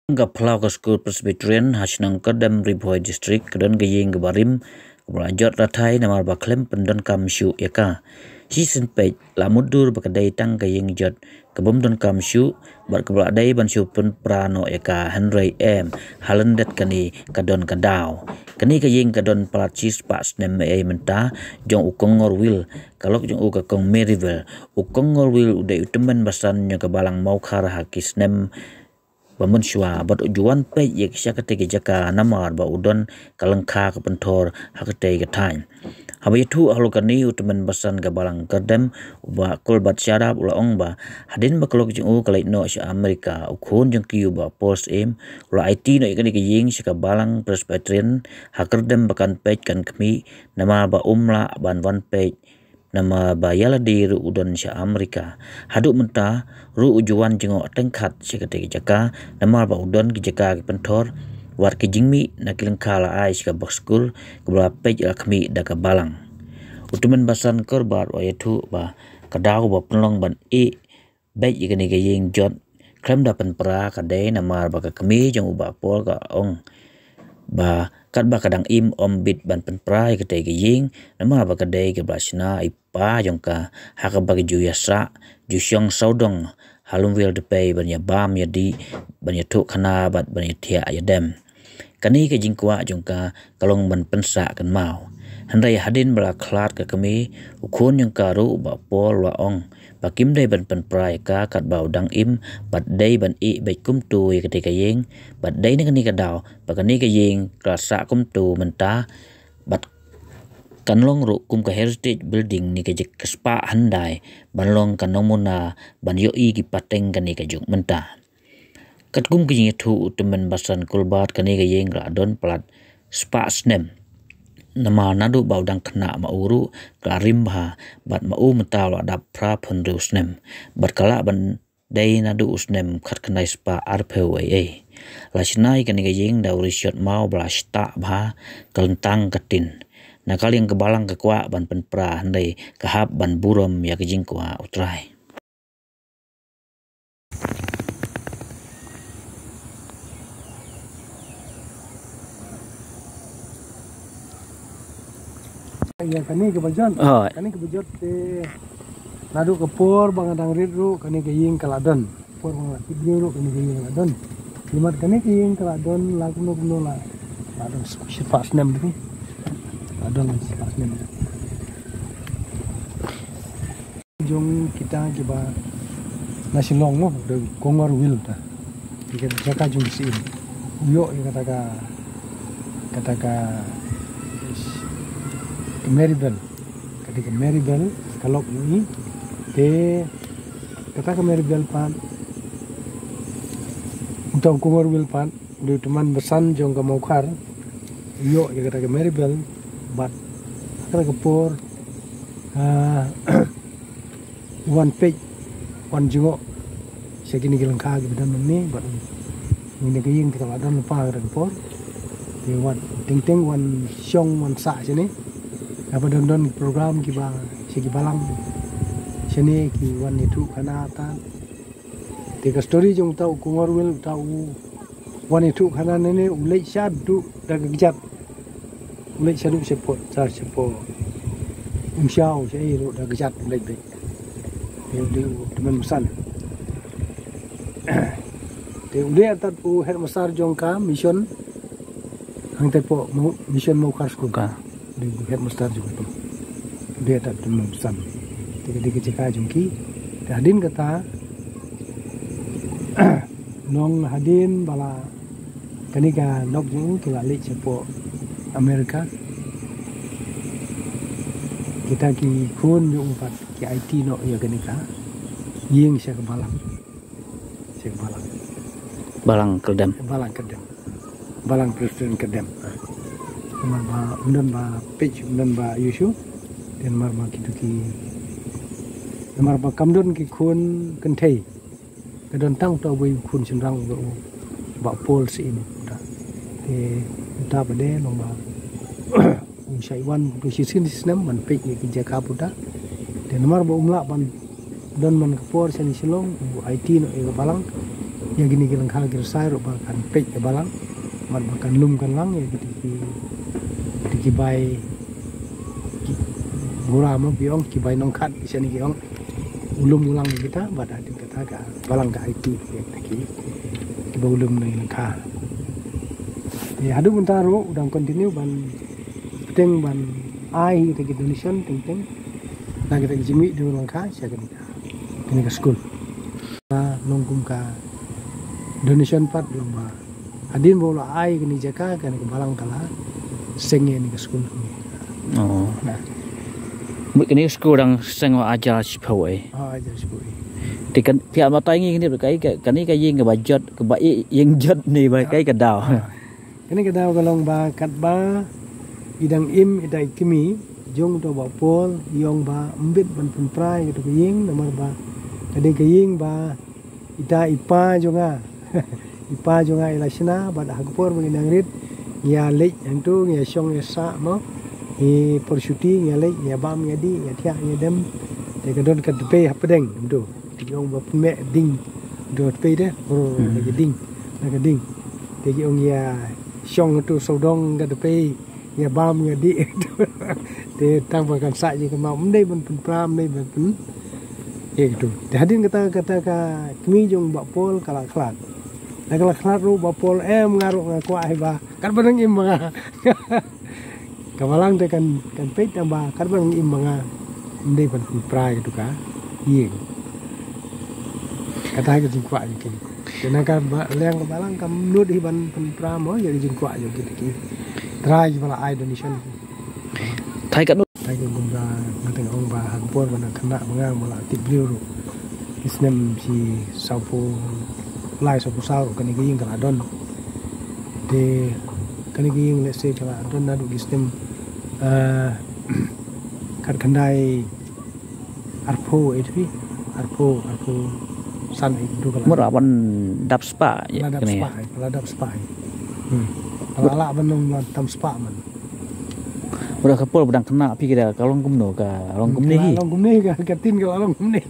Ga Plau ka School Presbyterian Hasnang Kadam Riboy District Kadon Gayeng Gabarim Belajar Ratai Namar Baklem Pendon Kamsyu Yaka Season page Lamudur Bakadai Tang Gayeng Jot Kabum Don Kamsyu Bat Kabladai Bansu Pun Prano Yaka Henry M Halendet Kani Kadon Kadau Kani Gayeng Kadon Palachis Pas Nem Menta Jong Ukongor Will Kalok Jong Ukakong Maryville Ukongor Will Uday Utemen Basan Nyoka Balang Maukar Hakis Nem Bamunshwa bat ujuan pe yek syakate ke jaka namar ba udon kalengka ke pentor hakate ke tain habaytu ahlukani utemen basan gabalang kerdem ba kolbat syarab ula ong ba hadin baklok jeng u kalai no sya Amerika ukun jeng kiu ba post em ula IT no ikani ke ying syaka balang Presbyterian hakerdem bakan pej kan kemi nama ba umla ban wan pej nama bayala di ru udon sya Amerika haduk menta ru ujuan jengok tengkat syakate jaka nama ba udon jaka pentor war ke jingmi nakilang kala ai syaka bakskul kebla pej la kami da ka balang utumen basan korbar wa yatu ba kadau ba penlong ban bej ikani ke ying jot krem da pen pra kadai nama ba ka kami jeng uba pol ka ong ba kat ba kadang im bit ban pen prai ke te ying nama ba kadai ke blasna ipa jongka haka ba ju yasa ju syong saudong halum wil de pay ban ya bam ya di ban ya tu khana bat ban ya thia ya dem kani ke jingkwa jongka kalong ban pensa kan mau handai hadin bala khlat ka kami ukun yang karu ba pol wa ong bakim dai ban pen prai ka kat bau dang im bat dai ban be kum tu ke te ying bat dai ni kani ka daw ba kani ka ying klasa kum tu menta bat kanlong ru kum ka heritage building ni ka jek spa handai banlong kanong muna ban yo i ki pateng kani ka juk menta kat kum ki thu temen basan kulbat kani ka ying ra don plat spa snem nama nadu baudang kena mauru klarim ha bat mau mental adap pra pondru snem bat kala ban dai nadu usnem khat kanai spa arpewe la sinai kan ga yeng da urishot mau blasta bha kalentang katin nakal yang kebalang kekwa ban pen pra handai kahap ban burom ya kejing kwa utrai ya kani ke bajon kani ke bajot te nadu ke por bangadang ridru kani ke ying kaladon por bang ibnu kani ke ying kaladon limat kani ke ying kaladon lagno gno la adon pas nem tu adon pas nem jong kita ke ba nasilong no de kongor wil ta ke jaka jung si yo kata Maryville ketika Maryville kalau ini kata ke Maryville pan untuk Kongorville pan di teman besan jong ke Maukar yo kata ke Maryville bat kata ke por one page one jengok segini gelengkah gitu dan ini bat ini ke ying kita ada lupa ke por di one ting one syong one sa sini apa don program kiba segi balang sini ki wan itu kana ta tiga story jong tau Kongorville tau wan itu kana nene ulai syadu daga gejat ulai syadu sepot sar sepo umsyau sei ro daga gejat ulai be di teman besan te ulai atat pu her besar jong ka mission hang te po mission mau kars ka di headmaster juga tu dia tak teman pesan tiga cekah jungki hadin kata nong hadin bala kanika nok jung kila lek cepo Amerika kita ki kun jung pat ki IT no ya kanika ying sia ke balang kedem balang presiden kedem marba undan ba page undan ba yusu dan marba ki marba kamdon ki kun kentai kadon tang to boy kun sinrang ba pol si ini ta bade no ba shaiwan to si sin nam man page ki jaka puta dan marba umla ban don man kapor seni silong IT no e balang ya gini gilang kha gir sai ro ba kan pe e balang man kan lum kan lang ya gitu ki bai gura mo biong ki bai nong khat seni giong ulum ulang kita bada di kata ka balang ka IT ya ki ba ulum nai kha ya hadu buntaro udang continue ban teng ban ai ke donation teng na kita jimi di ulang kha sia kini ke school na nongkum ka donation pat lomba adin bola ai kini jaka kan ke balang kala sengye ni ke school oh nah kini school dang seng ajar sipawai ajar sipawai tikan pihak mata ini kai kani kai ying ke bajot ke bai ying jot ni bai kai ke daw kini ke daw kalong ba kat ba idang im idai kimi jong to ba pol yong ba mbit ban pun prai to ying nomor ba kade ke ying ba ita ipa jonga ipa jonga ilasna ba da hagpor mangin angrit ya lek antu ya song ya sa mo e por shooting ya lek ya bam ya di ya thia ya dem te ka don ka pe hapdeng do yong ba me ding do pe de ro ke ding na ka ding te yong ya song tu so dong ga de pe ya bam ya di te tang ba kan sa ji ka ma mdei ban pun pram nei ban pun itu hadin kata ka kami jong ba pol kala klat na kala klat ru ba pol ngaru ngaku ai ba kan benang im mga kawalang te kan pe tamba kan benang im mga mdei ban pun prai gitu ka yeng kata ka jing kwa ki kena ka leng ka balang kam nut hi ban pun pram mo jadi jing kwa yo gitu ki try bala ai donation thai kan thai kan gumra nanti ong ba hagpor bana khana mga mala tibliu isnem si sapo lai sapo sao kan gi ying kala don de kan gi ying let's say kala don na du isnem khat khandai arpo etwi arpo san itu kala muraban dap spa ya kene kala dap spa ala banung tam spa man udah kapol bedang kena pi kita kalong kumno ka kalong kumni ka katin ka kalong kumni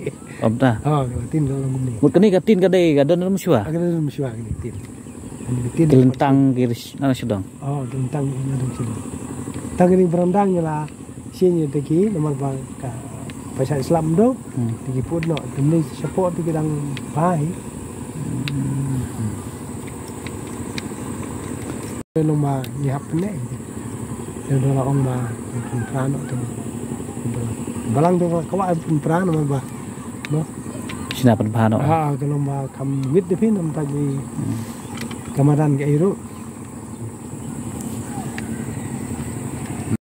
om ta katin ka kalong kumni mut keni katin ka dei ka don muswa kini tin kelentang kiris nana sedang kelentang nang sedang tang ini berandang lah sinya teki nomor bang ka pasal Islam do teki pun no demi support teki dang bai lomba nyap ne dan dalam orang bah pemperan tu balang tu kawan pemperan nama bah no sinapan pano kalau bah kam mit depin nam tadi kamaran ke iru